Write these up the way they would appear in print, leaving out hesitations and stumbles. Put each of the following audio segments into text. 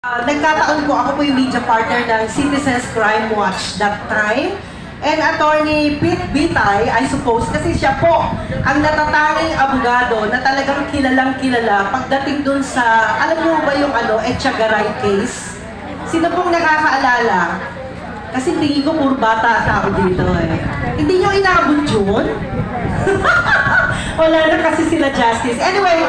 Nagkataon po, ako po yung media partner ng Citizens Crime Watch that time. And Attorney Pete Bitay, I suppose, kasi siya po ang natatanging abogado na talagang kilalang-kilala pagdating dun sa, alam niyo ba yung Etchagaray case? Sino pong nakakaalala? Kasi tingin ko puro bata tao dito eh. Hindi niyo inabot yun? Wala na kasi sila Justice. Anyway,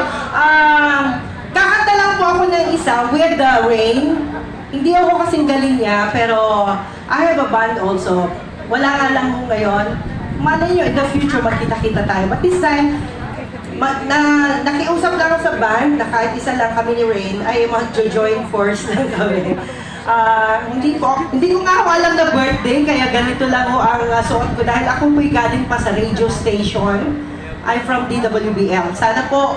kakanta lang po ako ng isa, With the Rain. Hindi ako kasing galing niya, pero I have a band also. Wala nga lang mo ngayon. Malay nyo, in the future, magkita-kita tayo. But this time, nakiusap lang ako sa band, na kahit isa lang kami ni Rain, ay mag-join force lang kami. Hindi ko nga ako alam na birthday, kaya ganito lang ho ang suot ko dahil ako po'y galing pa sa radio station. I'm from DWBL. Sana po,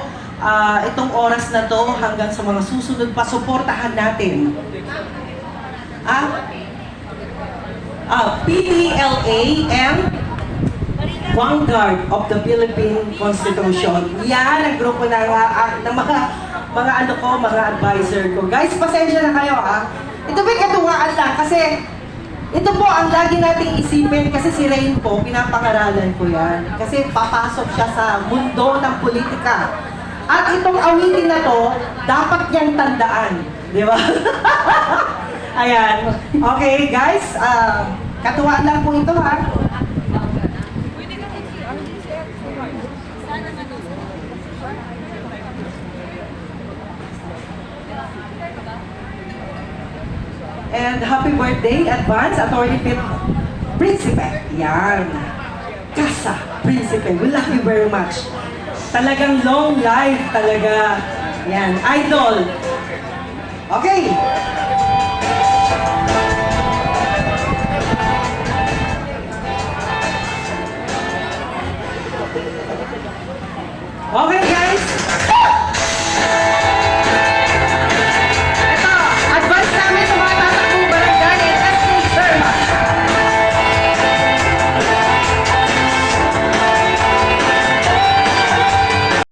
itong oras na to hanggang sa mga susunod pa, suportahan natin. PPLA and Vanguard of the Philippine Constitution. Yan ang grupo ng mga advisor ko. Guys, pasensya na kayo Ito ba'y katuwaan lang kasi ito po ang lagi nating isipin kasi si Rain po, pinapangaralan ko yan. Kasi papasok siya sa mundo ng politika. At itong awitin na to, dapat niyang tandaan. Di ba? Ayan. Okay, guys. Katuwaan lang po ito, And happy birthday, advance, Attorney Pete Principe. Yan. Casa Principe. We love you very much. Talagang long life talaga. Yan. Idol. Okay.